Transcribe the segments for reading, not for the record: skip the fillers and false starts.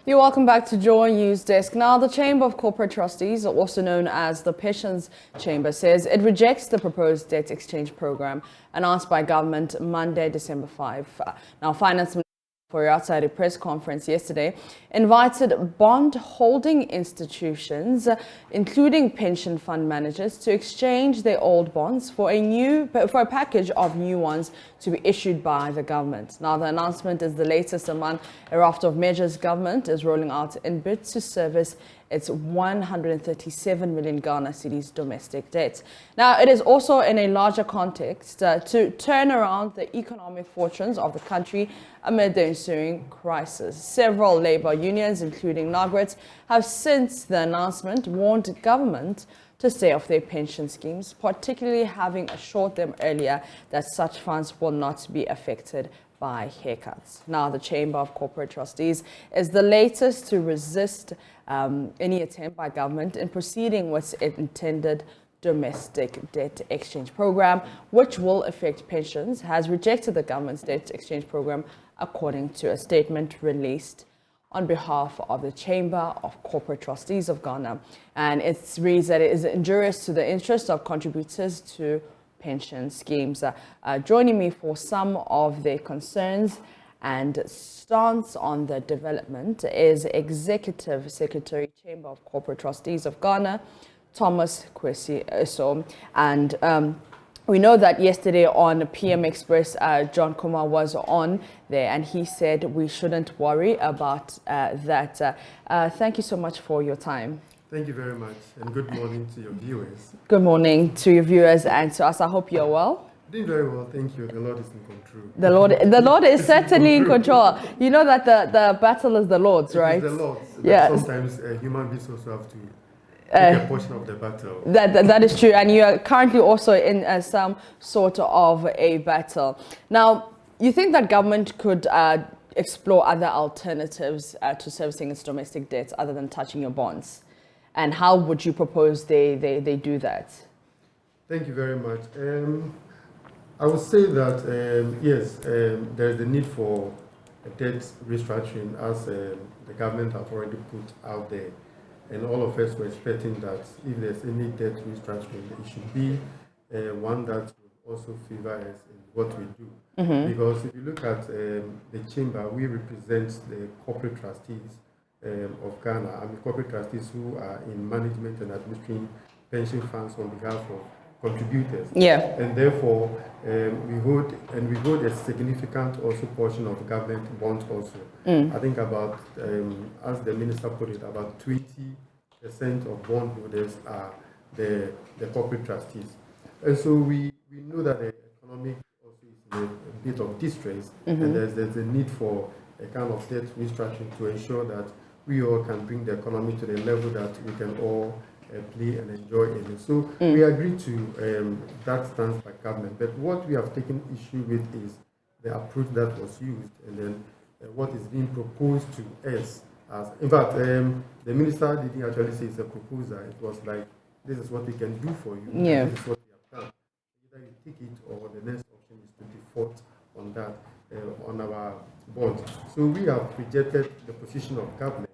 You're welcome back to JoyNews Desk. Now, the Chamber of Corporate Trustees, also known as the Pensions Chamber, says it rejects the proposed debt exchange program announced by government Monday, December 5. Now, Finance Minister outside a press conference yesterday, invited bond-holding institutions, including pension fund managers, to exchange their old bonds for a package of new ones to be issued by the government. Now, the announcement is the latest among a raft of measures government is rolling out in bid to service its 137 million Ghana cedis domestic debt. Now, it is also in a larger context to turn around the economic fortunes of the country amid the ensuing crisis. Several labor unions, including NAGRET, have since the announcement warned government to stay off their pension schemes, particularly having assured them earlier that such funds will not be affected by haircuts. Now, the Chamber of Corporate Trustees is the latest to resist any attempt by government in proceeding with its intended domestic debt exchange program, which will affect pensions, has rejected the government's debt exchange program, according to a statement released on behalf of the Chamber of Corporate Trustees of Ghana. And it reads that it is injurious to the interests of contributors to pension schemes. Joining me for some of their concerns and stance on the development is Executive Secretary, Chamber of Corporate Trustees of Ghana, Thomas Kwesi Eso. And we know that yesterday on PM Express, John Kumar was on there and he said we shouldn't worry about that. Thank you so much for your time. Thank you very much, and good morning to your viewers. Good morning to your viewers and to us. I hope you're well. Doing very well, thank you. The Lord is in control. The Lord is certainly in control. You know that the battle is the Lord's, right? It is the Lord's. Yeah. Sometimes human beings also have to take a portion of the battle. That is true, and you are currently also in some sort of a battle. Now, you think that government could explore other alternatives to servicing its domestic debts other than touching your bonds? And how would you propose they do that? Thank you very much. I would say that, yes, there is a need for a debt restructuring as the government have already put out there. And all of us were expecting that if there's any debt restructuring, it should be one that will also favor us in what we do. Mm-hmm. Because if you look at the chamber, we represent the corporate trustees of Ghana. I mean, corporate trustees who are in management and administering pension funds on behalf of contributors. Yeah. And therefore, we hold a significant also portion of government bonds also. I think about, as the minister put it, about 20% of bondholders are the corporate trustees. And so we know that the economic also is in a bit of distress, and there's a need for a kind of debt restructuring to ensure that we all can bring the economy to the level that we can all play and enjoy in it. So we agree to that stance by government. But what we have taken issue with is the approach that was used, and then what is being proposed to us. In fact, the minister didn't actually say it's a proposal. It was like, this is what we can do for you. Yeah. This is what we have done. Either you take it, or the next option is to default on that, on our bonds. So we have rejected the position of government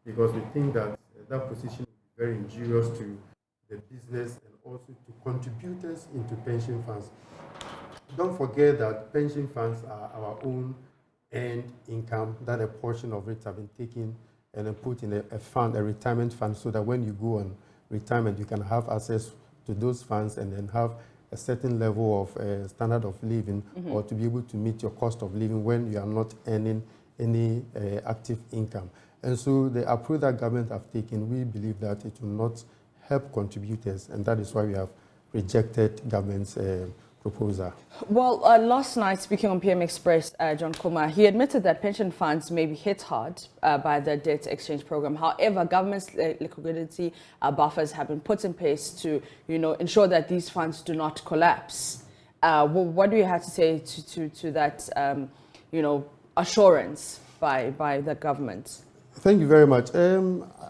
because we think that that position is very injurious to the business and also to contributors into pension funds. Don't forget that pension funds are our own earned income, that a portion of it have been taken and then put in a fund, a retirement fund, so that when you go on retirement, you can have access to those funds and then have a certain level of standard of living, or to be able to meet your cost of living when you are not earning any active income. And so the approach that government have taken, we believe that it will not help contributors, and that is why we have rejected government's proposal. Well, last night, speaking on PM Express, John Kumar, he admitted that pension funds may be hit hard by the debt exchange program. However, government's liquidity buffers have been put in place to, ensure that these funds do not collapse. What do you have to say to that, assurance by the government? Thank you very much.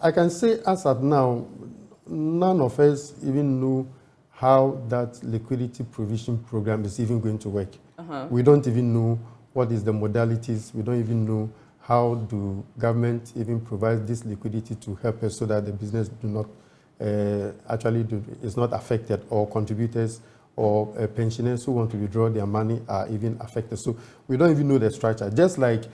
I can say as of now, none of us even know how that liquidity provision program is even going to work. We don't even know what is the modalities. We don't even know how do government even provide this liquidity to help us so that the business do not is not affected, or contributors or pensioners who want to withdraw their money are even affected. So we don't even know the structure. Just like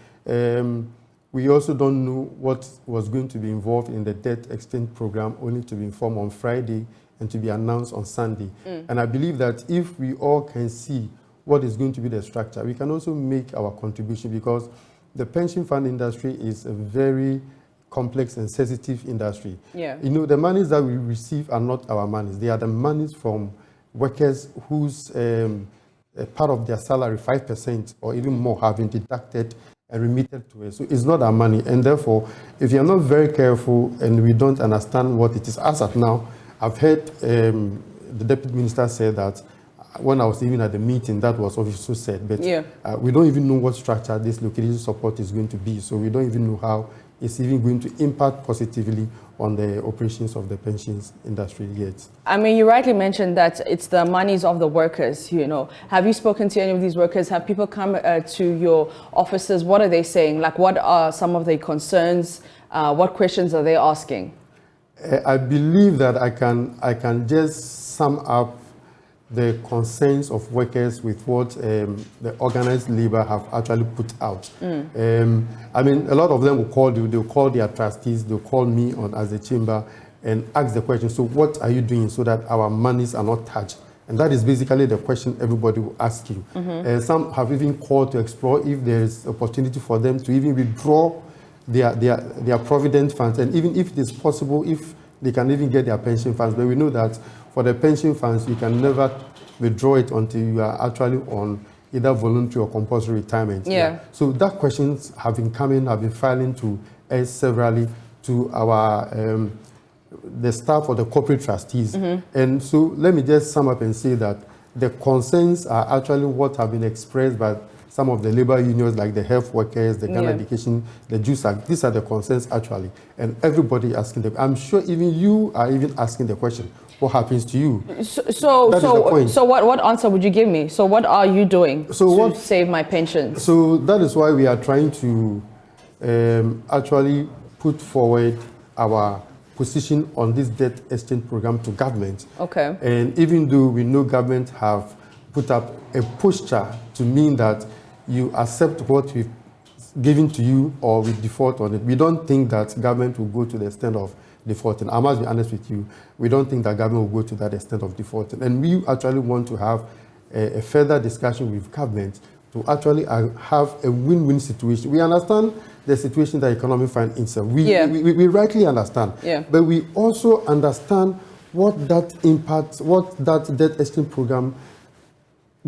we also don't know what was going to be involved in the debt exchange program, only to be informed on Friday and to be announced on Sunday. And I believe that if we all can see what is going to be the structure, we can also make our contribution, because the pension fund industry is a very complex and sensitive industry. Yeah. You know, the monies that we receive are not our monies. They are the monies from workers whose part of their salary, 5% or even more, have been deducted and remitted to us. So it's not our money. And therefore, if you're not very careful and we don't understand what it is, as of now, I've heard the deputy minister say that when I was even at the meeting, that was also said. But we don't even know what structure this liquidity support is going to be. So we don't even know how it's even going to impact positively on the operations of the pensions industry yet. I mean, you rightly mentioned that it's the monies of the workers, you know. Have you spoken to any of these workers? Have people come to your offices? What are they saying? Like, what are some of their concerns? What questions are they asking? I believe that I can just sum up the concerns of workers with what the organized labor have actually put out. I mean, a lot of them will call you, they'll call their trustees, they'll call me as a chamber and ask the question, so what are you doing so that our monies are not touched? And that is basically the question everybody will ask you. Some have even called to explore if there is opportunity for them to even withdraw their provident funds, and even if it is possible, if they can even get their pension funds. But we know that for the pension funds, you can never withdraw it until you are actually on either voluntary or compulsory retirement. So that questions have been coming, have been filing to us severally, to our the staff or the corporate trustees. And so let me just sum up and say that the concerns are actually what have been expressed by some of the labor unions, like the health workers, the Ghana Education, the JUSAC. These are the concerns actually, and everybody asking them. I'm sure even you are even asking the question, what happens to you? So what answer would you give me? So what are you doing to save my pensions? So that is why we are trying to actually put forward our position on this debt exchange program to government. And even though we know government have put up a posture to mean that you accept what we've given to you or we default on it, we don't think that government will go to the extent of defaulting. I must be honest with you, we don't think that government will go to that extent of defaulting. And we actually want to have a further discussion with government to actually have a win-win situation. We understand the situation that economy finds itself. We rightly understand. But we also understand what that impact, what that debt exchange program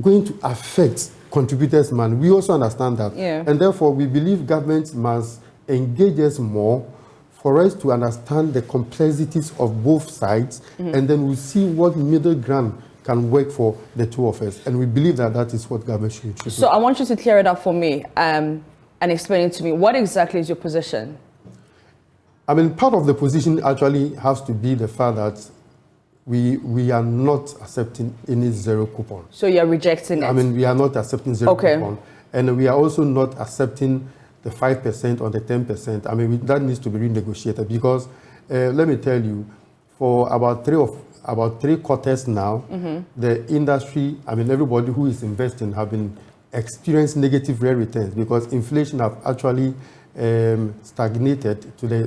going to affect contributors' money. We also understand that. And therefore, we believe government must engage us more for us to understand the complexities of both sides, and then we'll see what middle ground can work for the two of us. And we believe that that is what government should do. So I want you to clear it up for me and explain it to me. What exactly is your position? I mean, part of the position actually has to be the fact that we are not accepting any zero coupon. So you're rejecting it? I mean, we are not accepting zero coupon. And we are also not accepting the 5% or the 10%. I mean, that needs to be renegotiated, because let me tell you, for about three quarters now, the industry, I mean, everybody who is investing have been experiencing negative real returns, because inflation have actually stagnated to the,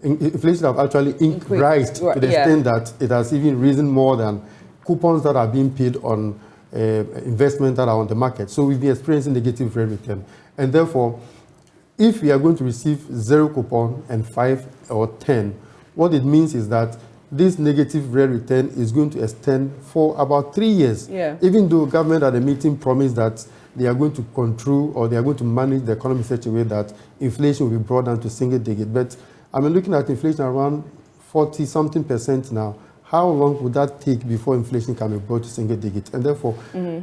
inflation have actually increased to the extent that it has even risen more than coupons that are being paid on investments that are on the market. So we've been experiencing negative real return. And therefore, if we are going to receive zero coupon and 5 or 10, what it means is that this negative real return is going to extend for about 3 years. Even though government at the meeting promised that they are going to control, or they are going to manage the economy in such a way that inflation will be brought down to single digit. But I mean, looking at inflation around 40-something% now, how long would that take before inflation can be brought to single digit? And therefore,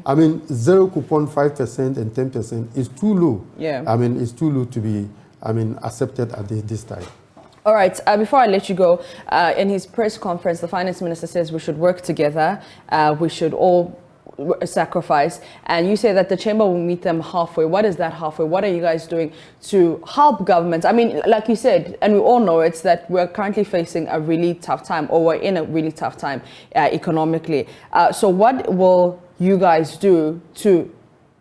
I mean, zero coupon, 5% and 10% is too low. I mean, it's too low to be, I mean, accepted at this time. All right. Before I let you go, in his press conference, the finance minister says we should work together. We should all sacrifice, and you say that the chamber will meet them halfway. What is that halfway? What are you guys doing to help governments? I mean, like you said, and we all know it's that we're currently facing a really tough time, or we're in a really tough time economically. So what will you guys do to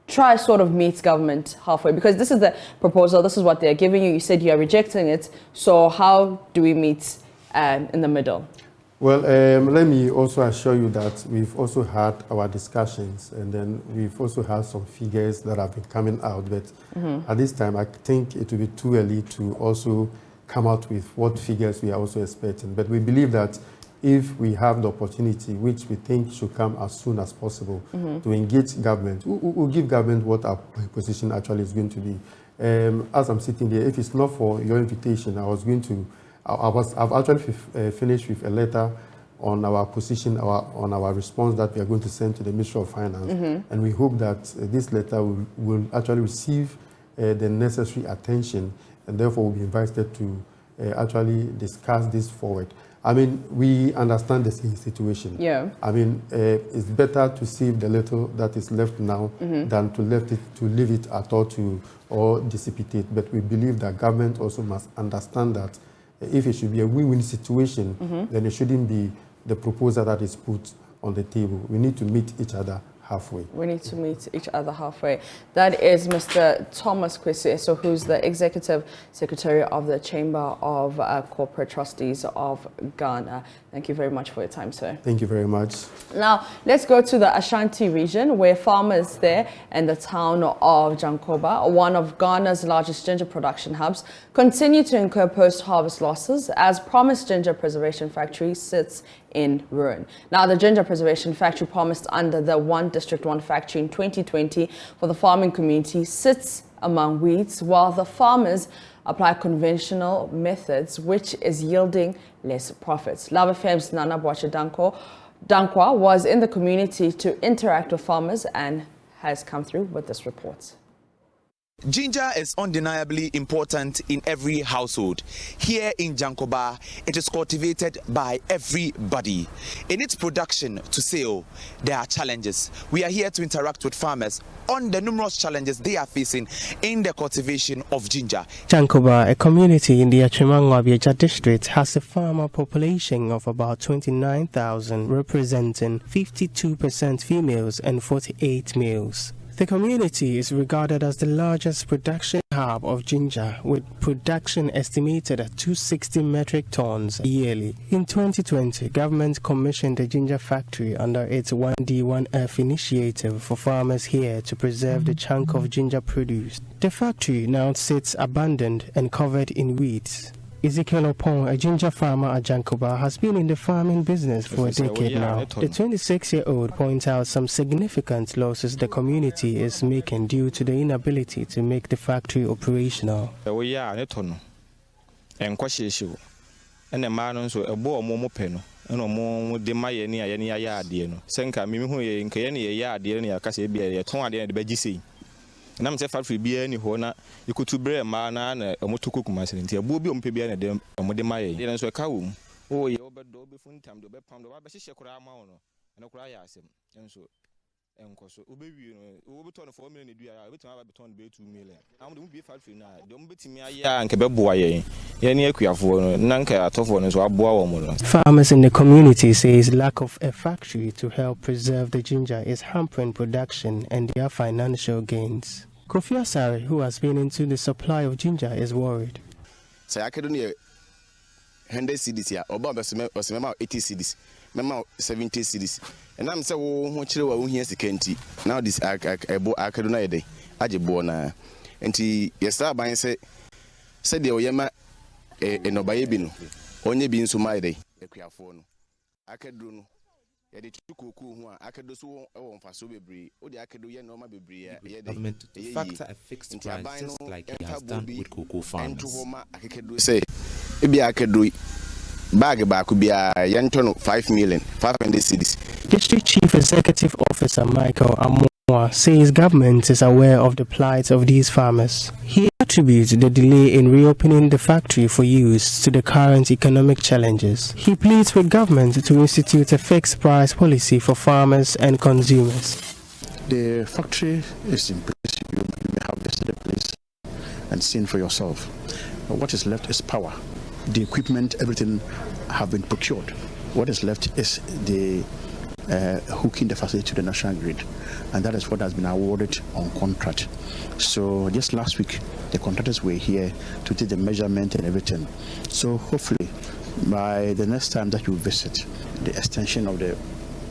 try sort of meet government halfway? Because this is the proposal, this is what they're giving you. You said you are rejecting it. So how do we meet in the middle? Well, let me also assure you that we've also had our discussions, and then we've also had some figures that have been coming out. But at this time, I think it will be too early to also come out with what figures we are also expecting. But we believe that if we have the opportunity, which we think should come as soon as possible, to engage government, we'll give government what our position actually is going to be. As I'm sitting there, if it's not for your invitation, I've actually finished with a letter on our position, on our response that we are going to send to the Ministry of Finance. And we hope that this letter will actually receive the necessary attention, and therefore will be invited to actually discuss this forward. I mean, we understand the situation. Yeah. I mean, it's better to save the little that is left now than to leave it at all or dissipate it. But we believe that government also must understand that if it should be a win-win situation, then it shouldn't be the proposal that is put on the table. We need to meet each other halfway. We need to meet each other halfway. That is Mr. Thomas Kwesi, who's the Executive Secretary of the Chamber of Corporate Trustees of Ghana. Thank you very much for your time, sir. Thank you very much. Now, let's go to the Ashanti region, where farmers there in the town of Jankoba, one of Ghana's largest ginger production hubs, continue to incur post-harvest losses as Promised Ginger Preservation Factory sits in ruin. Now, the Ginger Preservation Factory, promised under the One District, One Factory in 2020 for the farming community, sits among weeds while the farmers apply conventional methods, which is yielding less profits. Love FM's Nana Boache Dankwa was in the community to interact with farmers and has come through with this report. Ginger is undeniably important in every household. Here in Jankoba, it is cultivated by everybody. In its production to sale, there are challenges. We are here to interact with farmers on the numerous challenges they are facing in the cultivation of ginger. Jankoba, a community in the Achimangwa district, has a farmer population of about 29,000, representing 52% females and 48 males. The community is regarded as the largest production hub of ginger, with production estimated at 260 metric tons yearly. In 2020, government commissioned a ginger factory under its 1D1F initiative for farmers here to preserve the chunk of ginger produced. The factory now sits abandoned and covered in weeds. Ezekiel Opon, a ginger farmer at Jankoba, has been in the farming business for a decade now. The 26-year-old points out some significant losses the community is making due to the inability to make the factory operational. And I'm saying factory be any hona, you could to bread man and a motoku massacre, a booby on Pibia and a modemay. Then so a cow. Oh, you over Dobby Funtam, the Bepam, the Babashakura Mono, and a cry as him. And so, and so, Ubi, overturn 4 million, every time I beton be 2 million. I won't be factory now. Don't bet me a young Cabeboy, Yanni Quiafo, Nanka, Tophon, so a boy. Farmers in the community says lack of a factory to help preserve the ginger is hampering production and their financial gains. Kofi Asare, who has been into the supply of ginger, is worried. So I couldn't hear 100 CDs here, or Bob was 80 CDs, Memo 70 CDs. And I'm so much here the Kenti. Now this I couldn't a day. I just born and he yesterday by said the Oyama no baby only being so my day. I could do. The government to factor a fixed price just like he has done with cocoa farmers. Say, maybe I could do bag could be a yanton 5 million, 500 cities. District Chief Executive Officer Michael Amoa says government is aware of the plight of these farmers. He attributes the delay in reopening the factory for use to the current economic challenges. He pleads with government to institute a fixed price policy for farmers and consumers. The factory is in place. You may have visited the place and seen for yourself. What is left is power. The equipment, everything have been procured. What is left is the hooking the facility to the national grid, and that is what has been awarded on contract. So just last week, the contractors were here to take the measurement and everything. So hopefully, by the next time that you visit, the extension of the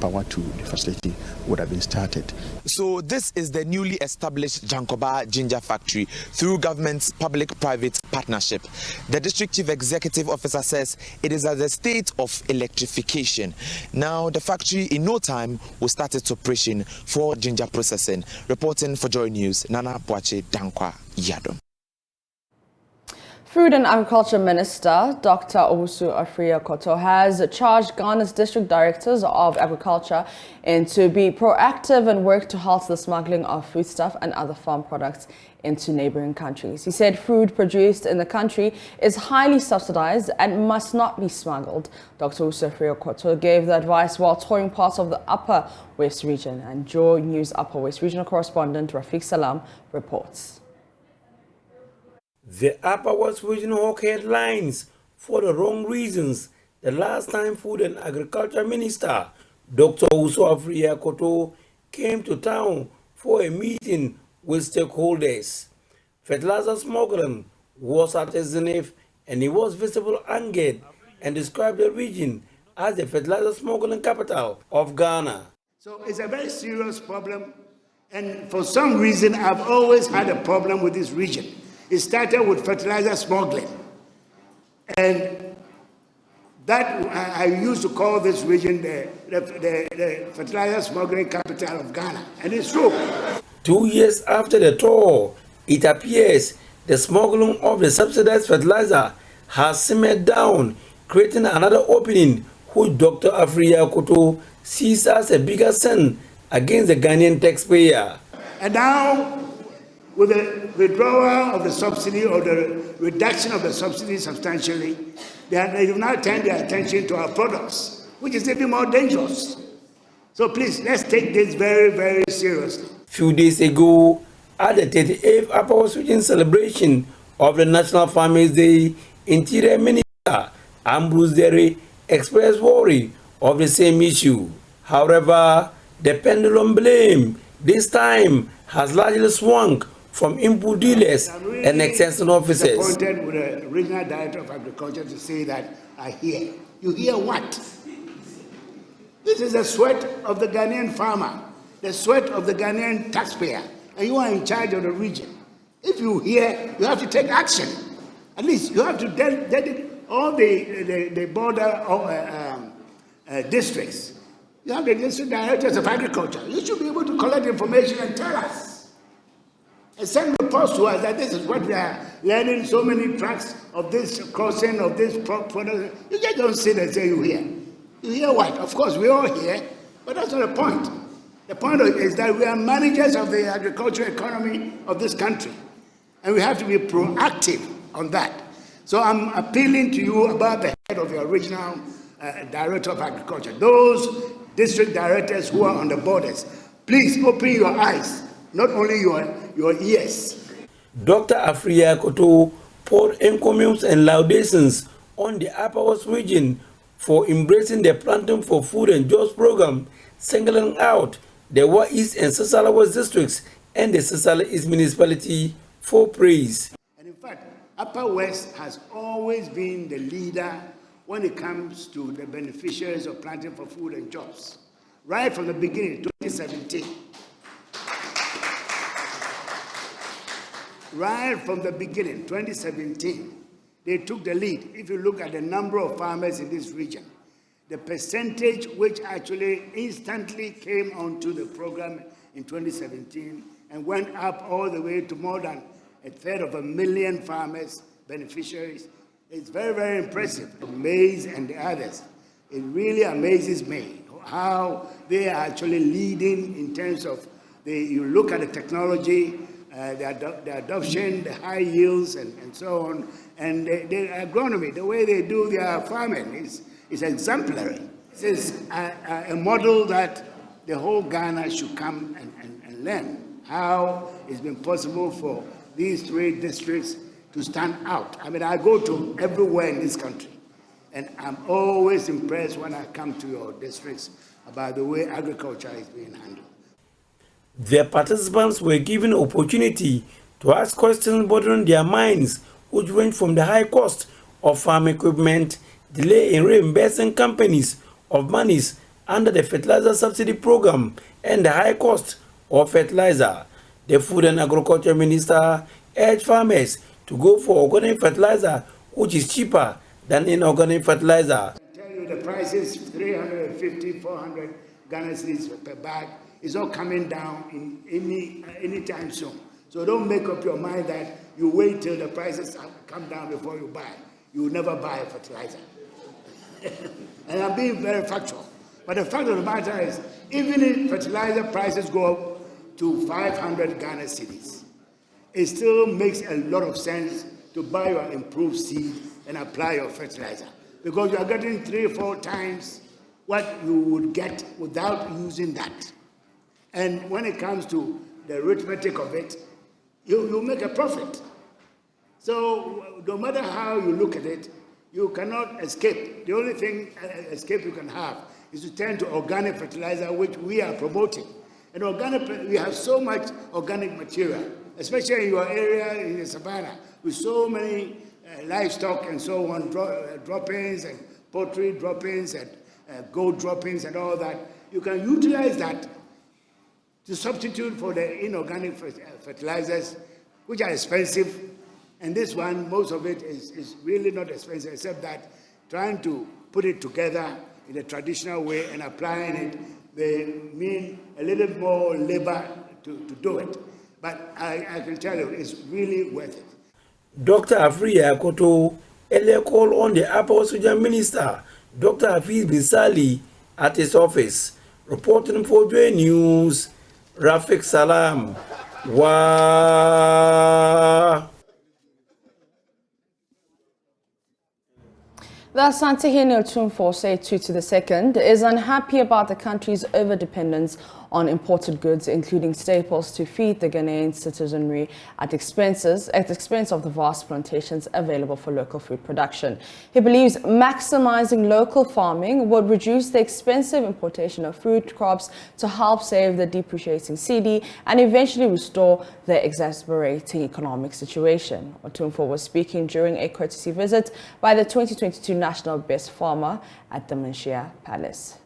power to the facility would have been started. So this is the newly established Jankoba Ginger Factory through government's public-private partnership. The district chief executive officer says it is at the state of electrification. Now the factory in no time will start its operation for ginger processing. Reporting for Joy News, Nana Boache Dankwa Yadom. Food and Agriculture Minister Dr. Owusu Afriyie-Koto has charged Ghana's district directors of agriculture to be proactive and work to halt the smuggling of foodstuff and other farm products into neighboring countries. He said food produced in the country is highly subsidized and must not be smuggled. Dr. Owusu Afriyie-Koto gave the advice while touring parts of the Upper West region, and JoyNews Upper West regional correspondent Rafiq Salam reports. The Upper West Region hawk headlines for the wrong reasons. The last time Food and Agriculture Minister Dr. Owusu Afriyie-Koto came to town for a meeting with stakeholders. Fertilizer smuggling was at his zenith, and he was visibly angered and described the region as the fertilizer smuggling capital of Ghana. So it's a very serious problem, and for some reason I've always had a problem with this region. It started with fertilizer smuggling, and that I used to call this region the fertilizer smuggling capital of Ghana, and it's true. 2 years after the tour, it appears the smuggling of the subsidized fertilizer has simmered down, creating another opening which Dr. Afriyie-Koto sees as a bigger sin against the Ghanaian taxpayer. And now, with the withdrawal of the subsidy or the reduction of the subsidy substantially, they have now turned their attention to our products, which is even more dangerous. So please, let's take this very, very seriously. Few days ago, at the 38th Upper West Region celebration of the National Farmers Day, Interior Minister Ambrose Derry expressed worry of the same issue. However, the pendulum blame this time has largely swung from input dealers and extension officers. Appointed with the regional director of agriculture to say that I hear. You hear what? This is the sweat of the Ghanaian farmer, the sweat of the Ghanaian taxpayer, and you are in charge of the region. If you hear, you have to take action. At least you have to dedicate all the border districts. You have the district directors of agriculture. You should be able to collect information and tell us. And send reports to us that this is what we are learning, so many tracks of this crossing, of this product. You just don't sit and say you hear. You hear what? Of course, we all hear, but that's not the point. The point is that we are managers of the agricultural economy of this country, and we have to be proactive on that. So I'm appealing to you about the head of your regional director of agriculture, those district directors who are on the borders. Please open your eyes, not only your ears. Dr. Afriyie-Koto poured encomiums and laudations on the Upper West region for embracing the Planting for Food and Jobs program, singling out the Wa East and Sisala West districts and the Sisala East municipality for praise. And in fact, Upper West has always been the leader when it comes to the beneficiaries of Planting for Food and Jobs. Right from the beginning, 2017. Right from the beginning, 2017, they took the lead. If you look at the number of farmers in this region, the percentage which actually instantly came onto the program in 2017 and went up all the way to more than 1/3 farmers, beneficiaries, it's very, very impressive. Maize and the others, it really amazes me how they are actually leading in terms of, you look at the technology, the adoption, the high yields, and so on, and the agronomy, the way they do their farming is exemplary. This is a model that the whole Ghana should come and learn how it's been possible for these 3 districts to stand out. I mean, I go to everywhere in this country, and I'm always impressed when I come to your districts about the way agriculture is being handled. The participants were given opportunity to ask questions bothering their minds, which range from the high cost of farm equipment, delay in reimbursing companies of monies under the fertilizer subsidy program, and the high cost of fertilizer. The Food and Agriculture Minister urged farmers to go for organic fertilizer, which is cheaper than inorganic fertilizer. I tell you, the price is 350, 400 Ghana cedis per bag. It's not coming down in any time soon. So don't make up your mind that you wait till the prices come down before you buy. You will never buy a fertilizer. And I'm being very factual. But the fact of the matter is, even if fertilizer prices go up to 500 Ghana cedis, it still makes a lot of sense to buy your improved seed and apply your fertilizer, because you are getting 3 or 4 times what you would get without using that. And when it comes to the arithmetic of it, you make a profit. So no matter how you look at it, you cannot escape. The only thing escape you can have is to turn to organic fertilizer, which we are promoting. And we have so much organic material, especially in your area in the savannah, with so many livestock and so on, droppings and poultry droppings and goat droppings and all that. You can utilize that to substitute for the inorganic fertilizers, which are expensive. And this one, most of it is really not expensive, except that trying to put it together in a traditional way and applying it, they mean a little more labor to do it. But I can tell you, it's really worth it. Dr. Afriya Koto earlier called on the Upper Osujan Minister, Dr. Hafiz Bisali, at his office. Reporting for JoyNews, Rafik Salam. The Asante-Hene Otumfuo II is unhappy about the country's overdependence on imported goods, including staples, to feed the Ghanaian citizenry at expense of the vast plantations available for local food production. He believes maximizing local farming would reduce the expensive importation of food crops to help save the depreciating cedi and eventually restore the exasperating economic situation. Otumfuo was speaking during a courtesy visit by the 2022 National Best Farmer at the Manshia Palace.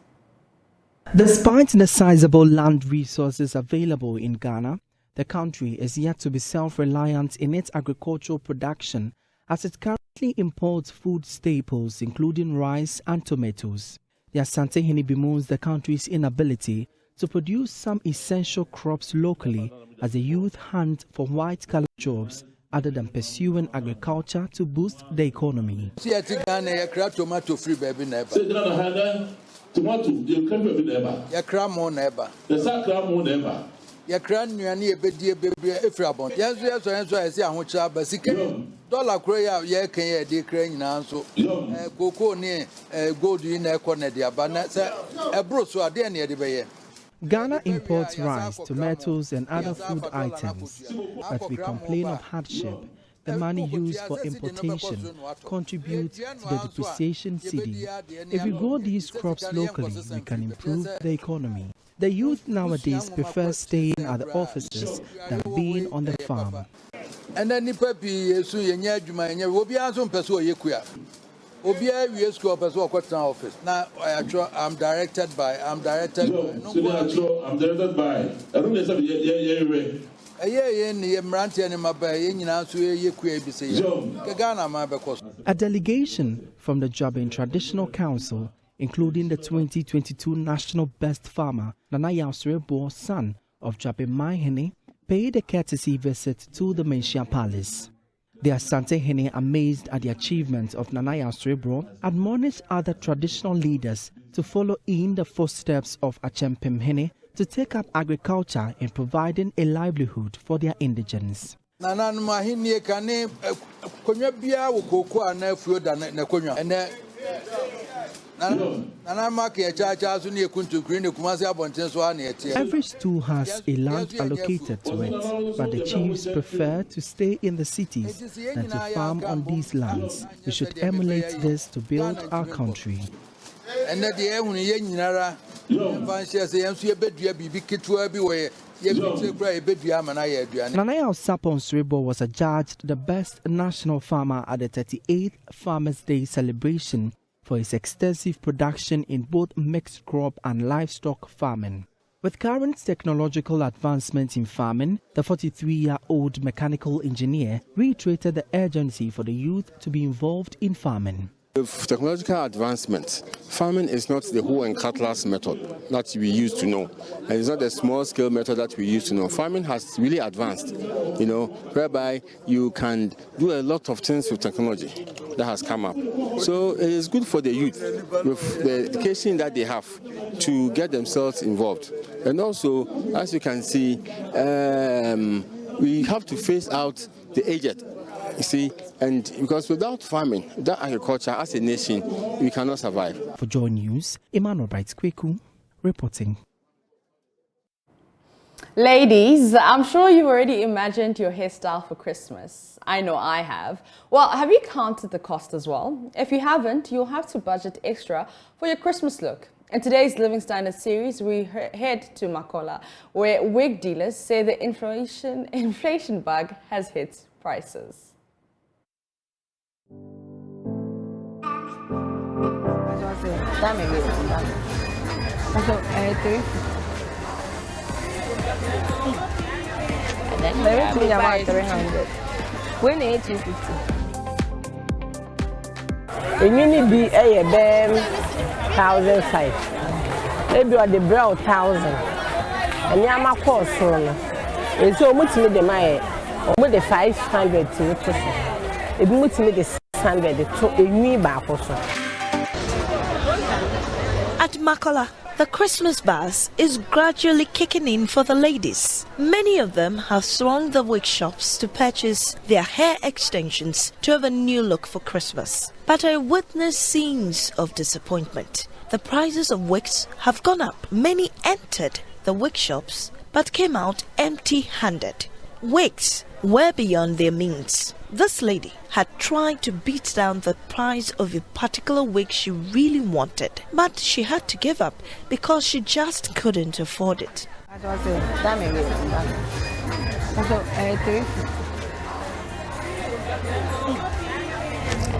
Despite the sizable land resources available in Ghana, the country is yet to be self-reliant in its agricultural production, as it currently imports food staples including rice and tomatoes. The Asante-Hene bemoans the country's inability to produce some essential crops locally as the youth hunt for white-collar jobs other than pursuing agriculture to boost the economy. Tomato, you come with neighbor. Ya cram on neighbor. The sacram on neighbor. Ya cram nuani ebedi efrabon. Yanso esi ahocha basike. Dollar kroya ya kan ya de kra nyina nso. Koko ni gold yi na ekọ de aba na se ebro so ade na de beye. Ghana imports rice, tomatoes and other food items, but we complain of hardship. The money used for importation contributes to the depreciation cedi. If we grow these crops locally, we can improve the economy. The youth nowadays prefer staying at the offices than being on the farm. And then so Obia we school person office. Now I'm directed by. I'm directed by. I don't know A delegation from the Jabin Traditional Council, including the 2022 National Best Farmer, Nana Yausrebo's son of Jabin, paid a courtesy visit to the Manshia Palace. The Asante-Hene, amazed at the achievements of Nana Yausrebo, admonished other traditional leaders to follow in the footsteps of Achempem Hene to take up agriculture in providing a livelihood for their indigents. Every stool has a land allocated to it, but the chiefs prefer to stay in the cities than to farm on these lands. We should emulate this to build our country. Nanaya Sapon Sribo was adjudged the best national farmer at the 38th Farmers' Day celebration for his extensive production in both mixed crop and livestock farming. With current technological advancements in farming, the 43-year-old mechanical engineer reiterated the urgency for the youth to be involved in farming. With technological advancement, farming is not the hoe and cutlass method that we used to know, and it's not the small-scale method that we used to know. Farming has really advanced, whereby you can do a lot of things with technology that has come up. So it is good for the youth, with the education that they have, to get themselves involved. And also, as you can see, we have to phase out the aged. You see, and because without farming, without agriculture, as a nation, we cannot survive. For JoyNews, Emmanuel Bright-Kweku reporting. Ladies, I'm sure you've already imagined your hairstyle for Christmas. I know I have. Well, have you counted the cost as well? If you haven't, you'll have to budget extra for your Christmas look. In today's Living Standards series, we head to Makola, where wig dealers say the inflation bug has hit prices. When 850. Immunity a 1,005. Maybe at the brow 1,000. And Yama course so. And so much me the my over the 500 to me. It much me the 600 to me back also. At Makola, the Christmas buzz is gradually kicking in for the ladies. Many of them have thronged the wig shops to purchase their hair extensions to have a new look for Christmas. But I witnessed scenes of disappointment. The prices of wigs have gone up. Many entered the wig shops but came out empty-handed. Wigs were beyond their means. This lady had tried to beat down the price of a particular wig she really wanted, but she had to give up because she just couldn't afford it.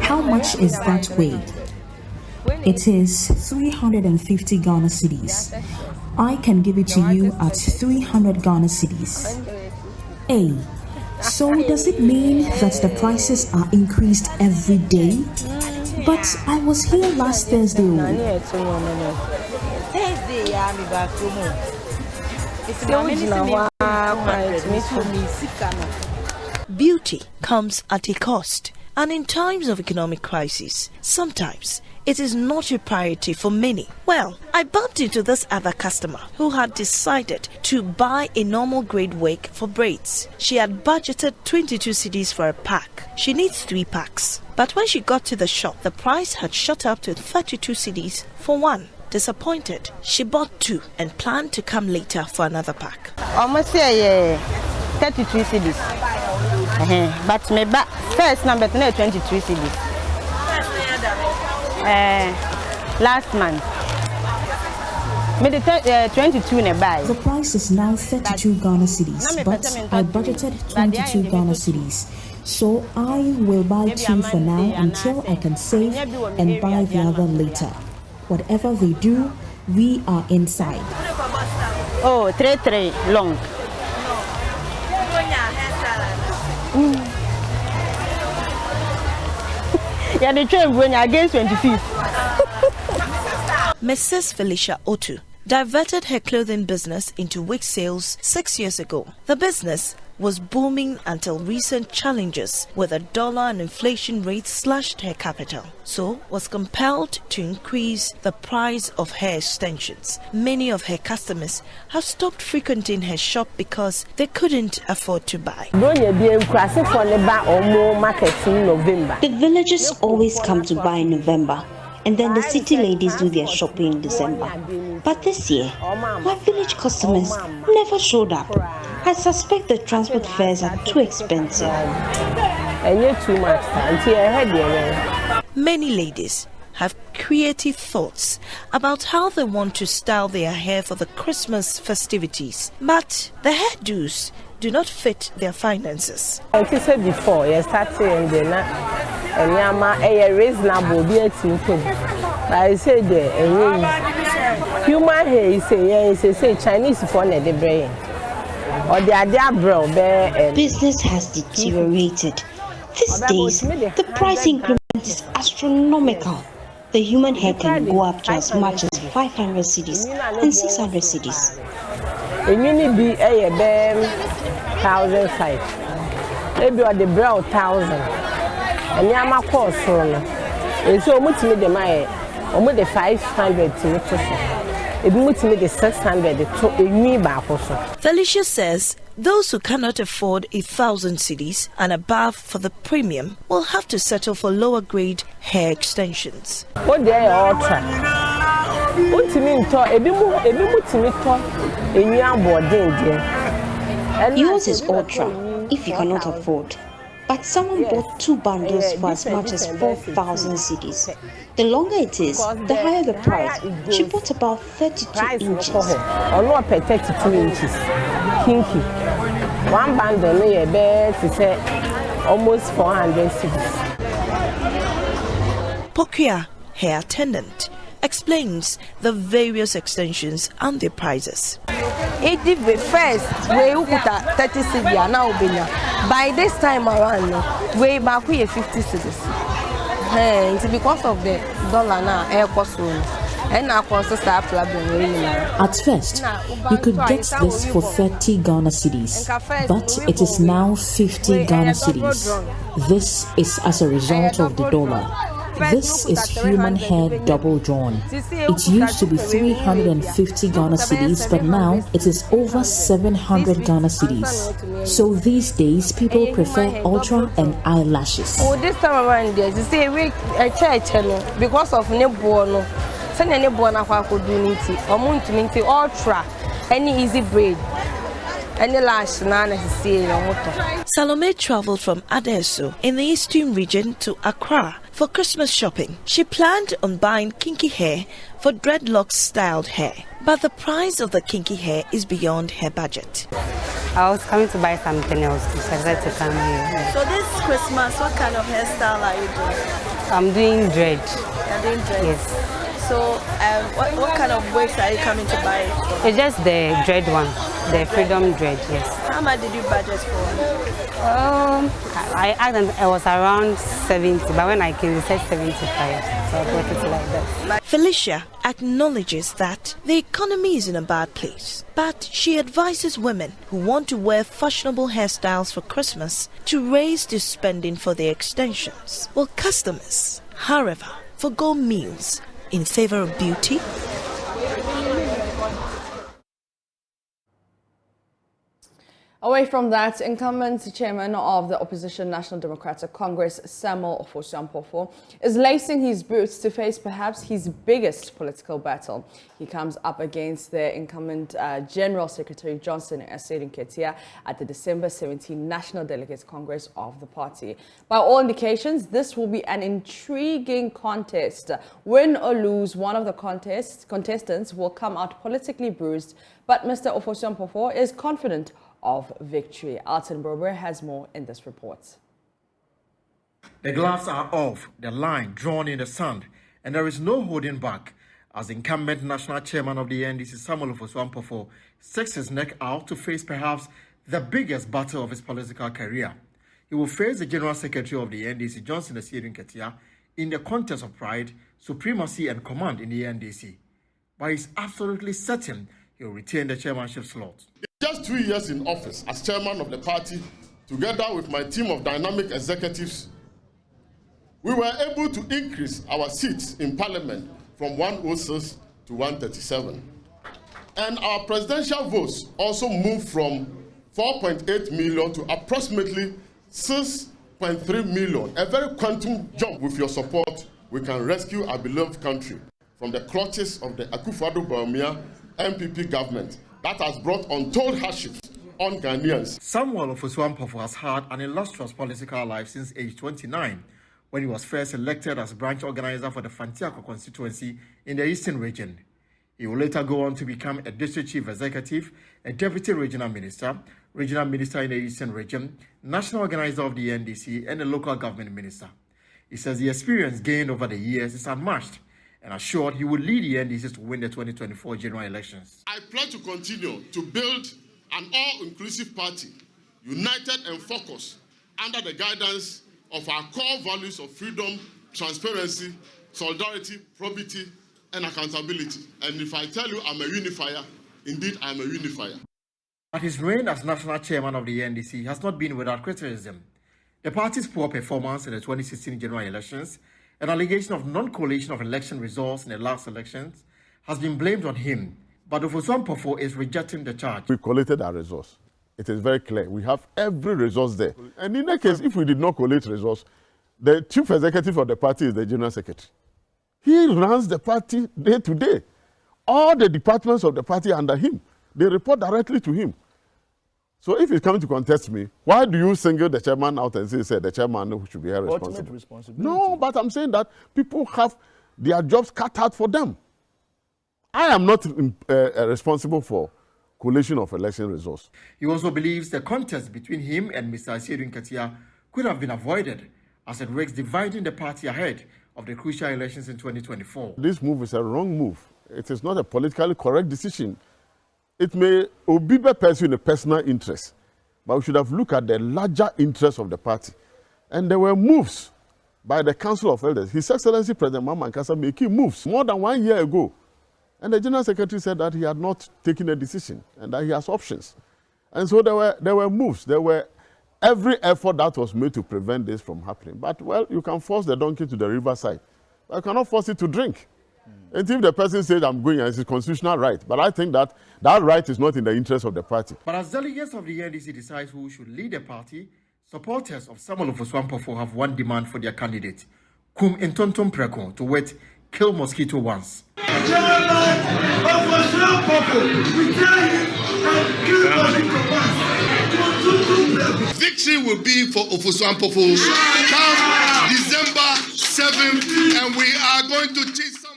How much is that wig? It is 350 Ghana cedis. I can give it to you at 300 Ghana cedis. So does it mean that the prices are increased every day? But I was here last Thursday. Beauty comes at a cost, and in times of economic crisis, sometimes it is not a priority for many. Well, I bumped into this other customer who had decided to buy a normal grade wig for braids. She had budgeted 22 cedis for a pack. She needs 3 packs. But when she got to the shop, the price had shot up to 32 cedis for one. Disappointed, she bought 2 and planned to come later for another pack. Almost 32 cedis. But my first number 23 cedis. Last month. Made 22 in a buy. The price is now 32 Ghana cedis, but I budgeted 22 Ghana cedis. So I will buy 2 for now until I can save and buy the other later. Whatever they do, we are inside. Oh, 3 long. Yeah, the train going against 25th. Mrs. Felicia Otu diverted her clothing business into wig sales 6 years ago. The business was booming until recent challenges with the dollar and inflation rates slashed her capital, so was compelled to increase the price of hair extensions. Many of her customers have stopped frequenting her shop because they couldn't afford to buy. The villagers always come to buy in November, and then the city ladies do their shopping in December. But this year, my village customers never showed up. I suspect the transport fares are too expensive. Many ladies have creative thoughts about how they want to style their hair for the Christmas festivities, but the hairdos do not fit their finances. Before you started reasonable, I said human hair is Chinese for the brain. Business has deteriorated. These days, the price increment is astronomical. The human hair can go up to as much as 500 cedis and 600 cedis. A mini be a 1,005. Maybe the brown 1,000. And Yama course from it. So much me the my almost the 500 to me. It much me the 600 to me back also. Felicia says those who cannot afford 1,000 cedis and above for the premium will have to settle for lower grade hair extensions. What they are all try. What to me to a bit to me to yours is ultra if you cannot afford. But someone bought 2 bundles for as much as 4,000 cedis. The longer it is, the higher the price. She bought about 32 inches. Or not 32 inches. Kinky. One bundle may a bed to say almost 400 cedis. Pokia, hair attendant, explains the various extensions and their prices. If the first we put 30 cedis now by this time around way back we 50 cedis. It's because of the dollar now air cost and our costs start problem. At first, you could get this for 30 Ghana cedis, but it is now 50 Ghana cedis. This is as a result of the dollar. This is human hair double drawn. It used to be 350 Ghana cedis, but now it is over 700 Ghana cedis. So these days, people prefer ultra and eyelashes. Oh, this time around, you see, we because of Nebuono. Send any Buona could do it, ultra, any easy braid. Salome traveled from Adesso in the eastern region to Accra for Christmas shopping. She planned on buying kinky hair for dreadlocks styled hair, but the price of the kinky hair is beyond her budget. I was coming to buy something else, so I decided to come here. So this Christmas, what kind of hairstyle are you doing? I'm doing dread. You're doing dread? Yes. So what kind of wigs are you coming to buy? It's just the dread one, the freedom dread, yes. How much did you budget for? I asked them, it was around 70, but when I came, they said 75, so I bought it like that. Felicia acknowledges that the economy is in a bad place, but she advises women who want to wear fashionable hairstyles for Christmas to raise the spending for their extensions. Will customers, however, forgo meals in favor of beauty? Away from that, incumbent chairman of the opposition National Democratic Congress, Samuel Ofosu-Ampofo, is lacing his boots to face perhaps his biggest political battle. He comes up against the incumbent General Secretary Johnson Ketia at the December 17 National Delegates Congress of the party. By all indications, this will be an intriguing contest. Win or lose, one of the contestants will come out politically bruised, but Mr. Ofosu-Ampofo is confident of victory. Alton Brober has more in this report. The gloves are off, the line drawn in the sand, and there is no holding back as incumbent national chairman of the NDC, Samuel Ofosu-Ampofo, sticks his neck out to face perhaps the biggest battle of his political career. He will face the General Secretary of the NDC, Johnson Ketia, in the contest of pride, supremacy, and command in the NDC. But he's absolutely certain he'll retain the chairmanship slot. Just 2 years in office as chairman of the party, together with my team of dynamic executives, we were able to increase our seats in parliament from 106 to 137. And our presidential votes also moved from 4.8 million to approximately 6.3 million. A very quantum jump. With your support, we can rescue our beloved country from the clutches of the Akufo-Addo MPP government that has brought untold hardships on Ghanaians. Samuel Ofosu-Ampofo has had an illustrious political life since age 29, when he was first elected as branch organizer for the Fantiako constituency in the Eastern region. He will later go on to become a district chief executive, a deputy regional minister in the Eastern region, national organizer of the NDC, and a local government minister. He says the experience gained over the years is unmatched and assured he will lead the NDC to win the 2024 general elections. I pledge to continue to build an all-inclusive party, united and focused under the guidance of our core values of freedom, transparency, solidarity, probity, and accountability. And if I tell you I'm a unifier, indeed I'm a unifier. But his reign as national chairman of the NDC has not been without criticism. The party's poor performance in the 2016 general elections, an allegation of non-collation of election results in the last elections, has been blamed on him. But Ofosu-Ampofo is rejecting the charge. We collated our results. It is very clear. We have every resource there. And in that case, if we did not collate results, the chief executive of the party is the general secretary. He runs the party day to day. All the departments of the party are under him. They report directly to him. So if he's coming to contest me, why do you single the chairman out and say the chairman should be held responsible? No, but I'm saying that people have their jobs cut out for them. I am not responsible for collation of election results. He also believes the contest between him and Mr. Asiedu Nketia could have been avoided, as it risks dividing the party ahead of the crucial elections in 2024. This move is a wrong move. It is not a politically correct decision. It may pursue a personal interest, but we should have looked at the larger interest of the party. And there were moves by the Council of Elders. His Excellency President Mama Nkasa making moves more than 1 year ago. And the General Secretary said that he had not taken a decision and that he has options. And so there were moves. There were every effort that was made to prevent this from happening. But, well, you can force the donkey to the riverside, but you cannot force it to drink. And if the person says, I'm going, it's a constitutional right. But I think that that right is not in the interest of the party. But as delegates of the NDC decide who should lead the party, supporters of Samuel Ofosu-Ampofo have one demand for their candidate, Kum Ntontom Preko, to wet, kill mosquito once. Victory will be for Ofosu-Ampofo come December 7th, and we are going to teach somebody.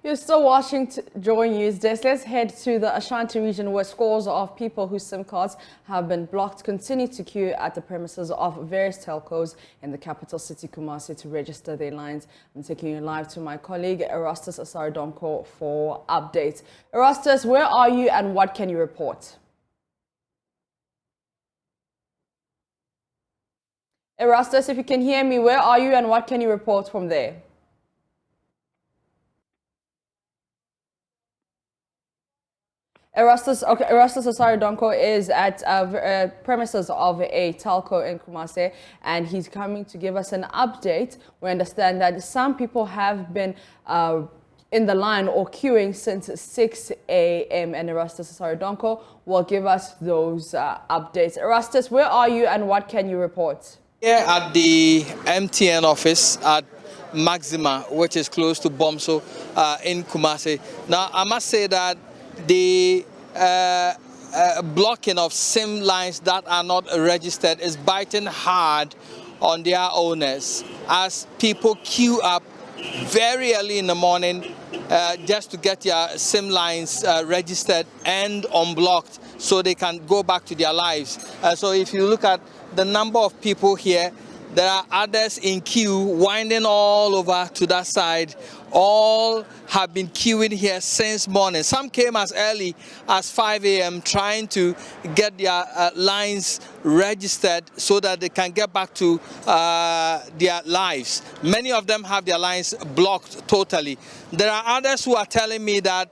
You're still watching JoyNews. Let's head to the Ashanti region, where scores of people whose SIM cards have been blocked continue to queue at the premises of various telcos in the capital city, Kumasi, to register their lines. I'm taking you live to my colleague, Erastus Asaridonko, for updates. Erastus, where are you and what can you report? Erastus, if you can hear me, where are you and what can you report from there? Erastus Asaridonko is at premises of a telco in Kumasi, and he's coming to give us an update. We understand that some people have been in the line or queuing since 6 a.m. and Erastus Asaridonko will give us those updates. Erastus, where are you and what can you report? Here at the MTN office at Maxima, which is close to Bomso in Kumasi. Now, I must say that the blocking of SIM lines that are not registered is biting hard on their owners, as people queue up very early in the morning just to get their SIM lines registered and unblocked so they can go back to their lives. So if you look at the number of people here, there are others in queue winding all over to that side. All have been queuing here since morning. Some came as early as 5 a.m. trying to get their lines registered so that they can get back to their lives. Many of them have their lines blocked totally. There are others who are telling me that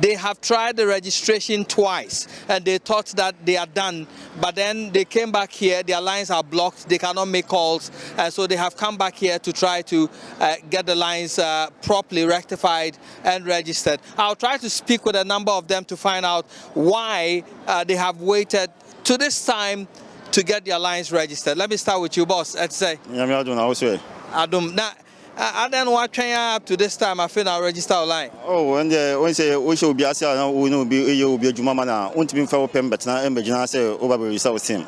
they have tried the registration twice and they thought that they are done, but then they came back here, their lines are blocked, they cannot make calls, and so they have come back here to try to get the lines properly rectified and registered. I'll try to speak with a number of them to find out why they have waited to this time to get their lines registered. Let me start with you, boss. Let's say. Adum. Now, I don't want to up to this time. I feel I'll register online. Oh, and when say we should be asking, we know you be a Jumana, won't be for pen, but now Embajana say over the South Sim.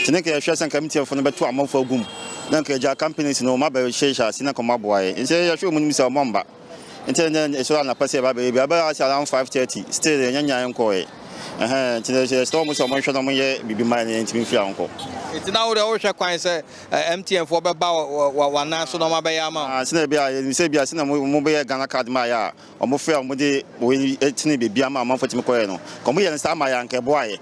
To make a share and committee for number 2 a month for boom. Then companies no Mabel Shasha, Sinacoma boy, and say, I show Mr. Mamba. And then it's on a passive baby, about around 5:30, still a young young to storm so much on my be my name to be uncle. It's now the ocean coin say MTN for about one national Mabayama. Sinabia, you say, be a Sinamobile Gana Card Maya, or Mofia Modi, when it's be Biama, Monfort. Come here and start my uncle boy.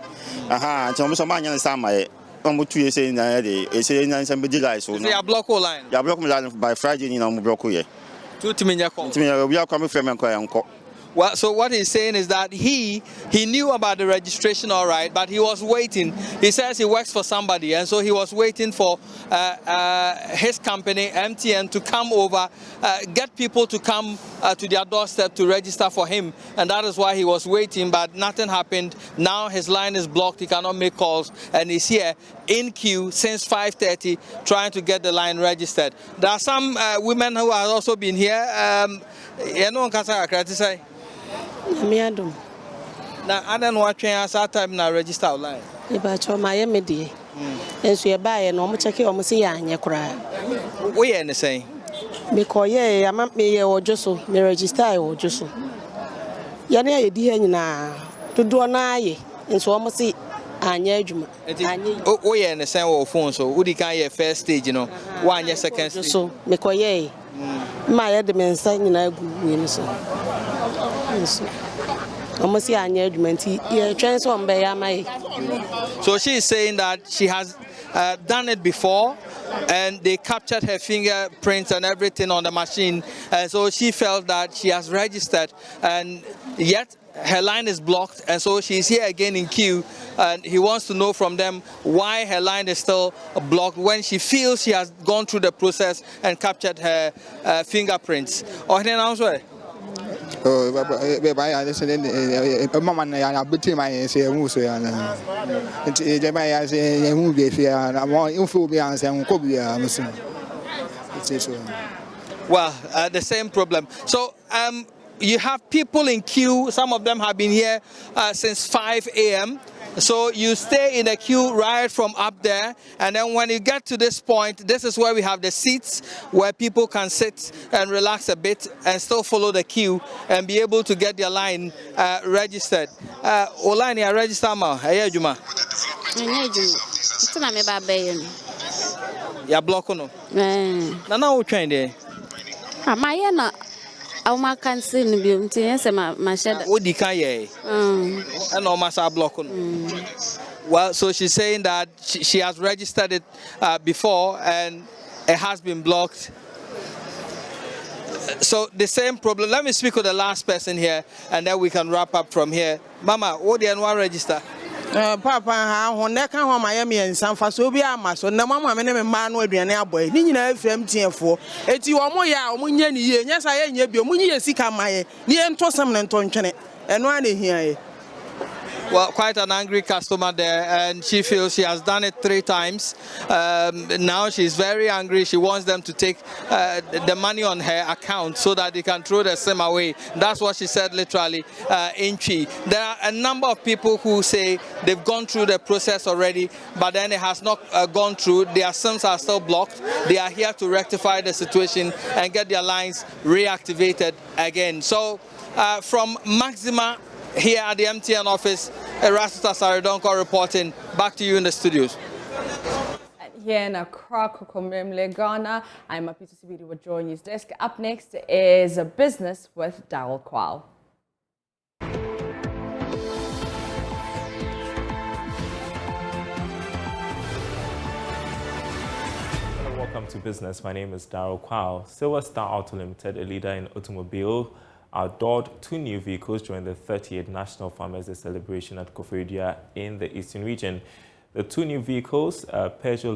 Aha, Thomas Oman and Samay. Almost 2 years in a day, it's a somebody guys. So, they are block line. You are blocking line by Friday in Mobroco. 2 minutes. We are coming from Uncle. Well, so what he's saying is that he knew about the registration, all right, but he was waiting. He says he works for somebody, and so he was waiting for his company, MTN, to come over, get people to come to their doorstep to register for him, and that is why he was waiting, but nothing happened. Now his line is blocked, he cannot make calls, and he's here in queue since 5:30 trying to get the line registered. There are some women who have also been here. Now, I don't know what time now register online. But my media. And so you buy and almost check your Mosia and your cry. We are the same. Because, yeah, I'm not me or just so, me register or just so. Yana, you dear now to do an eye, and so almost see. We are in the same phone, so Udi can first stage, you know, 1 year second stage. So, Mekoye, my admin signing a good win. Almost see an argument. Yeah, transfer on by my. So she is saying that she has done it before, and they captured her fingerprints and everything on the machine, and so she felt that she has registered, and yet her line is blocked, and so she's here again in queue, and he wants to know from them why her line is still blocked when she feels she has gone through the process and captured her fingerprints. Or then answer. Oh, I listen. Mama, I between my say, Muso, and Jemaya say, movie, I want influence and Cobia. Well, the same problem. So, you have people in queue. Some of them have been here since 5 a.m. So you stay in the queue right from up there, and then when you get to this point, this is where we have the seats where people can sit and relax a bit and still follow the queue and be able to get their line registered. Online, I register ma. Hey, Juma. Ya block no. Na wo twen there. Amaye na Auma cancel ni bi mti yense ma sheda. Odi kan ye. And no masa block no. Well, so she's saying that she has registered it before and it has been blocked. So the same problem. Let me speak with the last person here and then we can wrap up from here. Mama, what do you want to register? Papa ha ho ne ka ho ma ye me ensan fa so obi ama so na mama me ne me ma no aduane aboy ni nyina afam tiefo eti wo mo ya wo nya ni ye nya sa ye nya bi o mo nyi sika ma ye ni ento sam ne nto ntwene eno ana hia ye. Well, quite an angry customer there, and she feels she has done it 3 times. Now she's very angry. She wants them to take the money on her account so that they can throw the SIM away. That's what she said literally in Chi. There are a number of people who say they've gone through the process already, but then it has not gone through. Their SIMs are still blocked. They are here to rectify the situation and get their lines reactivated again. So from Maxima, here at the MTN office, Erastus Aridonko reporting. Back to you in the studios. Here in Accra, Ghana, I'm Mapitso Sebidi with JoyNews Desk. Up next is a business with Daryl Kwal. Welcome to business. My name is Daryl Kwal. Silver Star Auto Limited, a leader in automobile outdoored 2 new vehicles during the 38th National Farmers' Day celebration at Koforidua in the Eastern region. The 2 new vehicles, Peugeot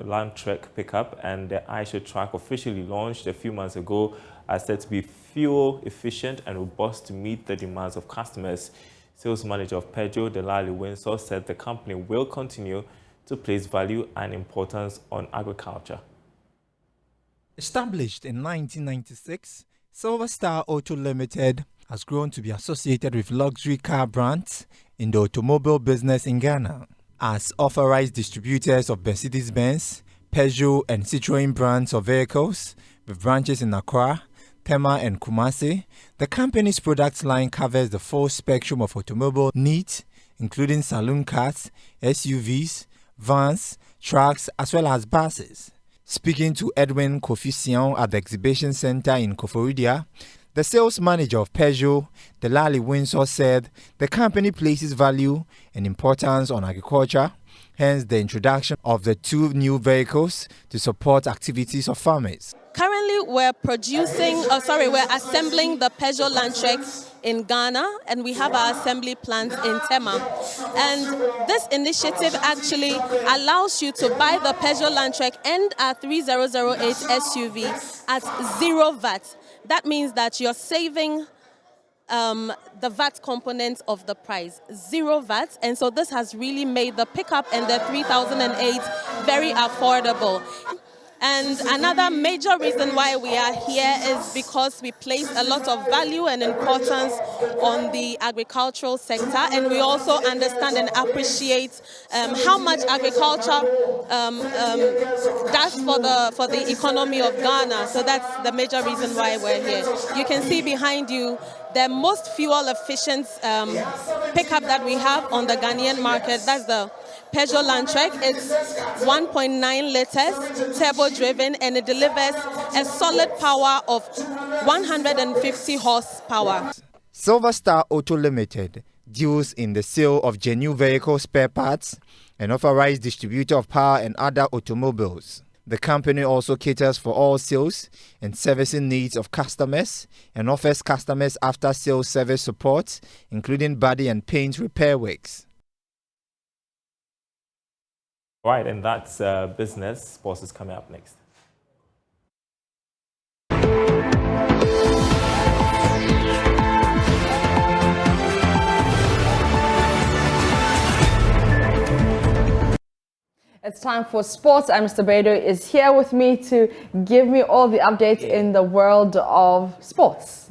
Landtrek pickup and the Aisha truck, officially launched a few months ago, are said to be fuel efficient and robust to meet the demands of customers. Sales manager of Peugeot, Delali Windsor, said the company will continue to place value and importance on agriculture. Established in 1996, Silver Star Auto Limited has grown to be associated with luxury car brands in the automobile business in Ghana. As authorized distributors of Mercedes-Benz, Peugeot and Citroën brands of vehicles, with branches in Accra, Tema and Kumasi, the company's product line covers the full spectrum of automobile needs, including saloon cars, SUVs, vans, trucks, as well as buses. Speaking to Edwin Kofi Sion at the exhibition center in Koforidua, the sales manager of Peugeot, Delali Windsor, said the company places value and importance on agriculture, hence the introduction of the 2 new vehicles to support activities of farmers. Currently, we're assembling the Peugeot Landtrek in Ghana, and we have our assembly plant in Tema. And this initiative actually allows you to buy the Peugeot Landtrek and our 3008 SUV at 0 VAT. That means that you're saving the VAT component of the price, 0 VAT. And so this has really made the pickup and the 3008 very affordable. And another major reason why we are here is because we place a lot of value and importance on the agricultural sector, and we also understand and appreciate how much agriculture does for the economy of Ghana. So that's the major reason why we're here. You can see behind you the most fuel efficient pickup that we have on the Ghanaian market. That's the Peugeot Landtrek. It's 1.9 liters, turbo-driven, and it delivers a solid power of 150 horsepower. Silver Star Auto Limited deals in the sale of genuine vehicle spare parts and authorized distributor of power and other automobiles. The company also caters for all sales and servicing needs of customers and offers customers after-sales service support, including body and paint repair works. Right, and that's business. Sports is coming up next. It's time for sports, and Mr. Bedo is here with me to give me all the updates in the world of sports.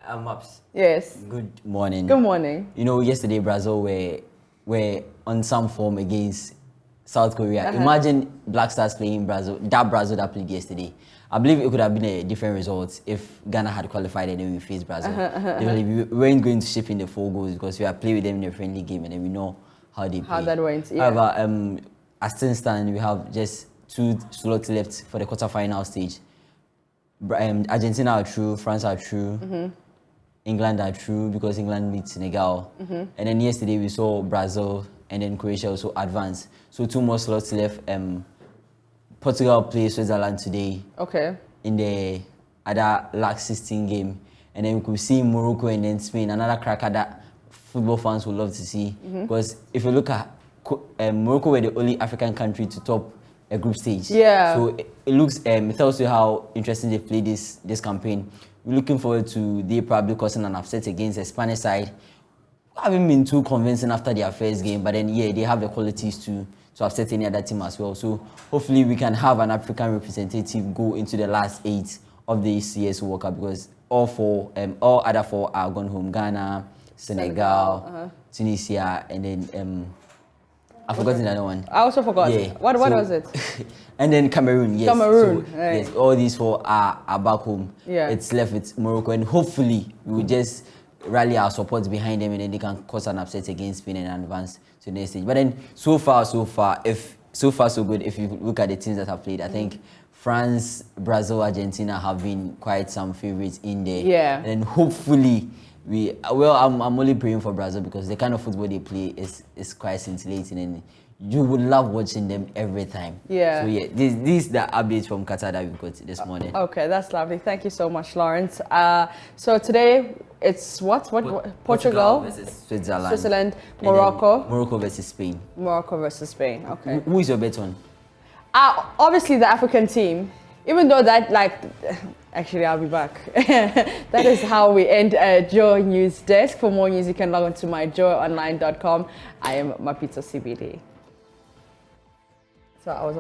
Maps. Yes. Good morning. Good morning. You know, yesterday Brazil were on some form against South Korea. Imagine Black Stars playing Brazil that played yesterday. I believe it could have been a different result if Ghana had qualified and then we faced Brazil. We weren't going to ship in the 4 goals because we have played with them in a friendly game and then we know how they play. How that went, yeah. However, as things stand, we have just 2 slots left for the quarterfinal stage. Argentina are through, France are through, England are through because England beat Senegal. And then yesterday we saw Brazil and then Croatia also advanced. So 2 more slots left. Portugal plays Switzerland today. Okay. In the other last 16 game. And then we could see Morocco and then Spain, another cracker that football fans would love to see. Because if you look at Morocco were the only African country to top a group stage. Yeah. So it tells you how interesting they play this campaign. We're looking forward to they probably causing an upset against the Spanish side. Haven't been too convincing after their first game, but then yeah, they have the qualities to upset any other team as well. So hopefully we can have an African representative go into the last 8 of the CS World Cup because all other 4 are gone home. Ghana, Senegal, Tunisia, and then I've forgotten the other one. I also forgot. Yeah. What was it? And then Cameroon, yes. Cameroon, So, right. yes, all these 4 are back home. Yeah. It's left with Morocco, and hopefully we will just rally our support behind them, and then they can cause an upset against Spain and advance to the next stage. But then so far so good. If you look at the teams that have played, I think France, Brazil, Argentina have been quite some favorites in there. Yeah. And hopefully I'm only praying for Brazil because the kind of football they play is quite scintillating and you would love watching them every time. Yeah. So yeah, this is the update from Qatar that we've got this morning. Okay, that's lovely. Thank you so much, Lawrence. So today it's what? Portugal versus Switzerland. Morocco. Morocco versus Spain. Morocco versus Spain. Okay. Who is your bet on? Obviously the African team. Even though that, like, actually I'll be back. That is how we end Joy News Desk. For more news, you can log on to myjoyonline.com. I am Mapitso Sebidi. So I was.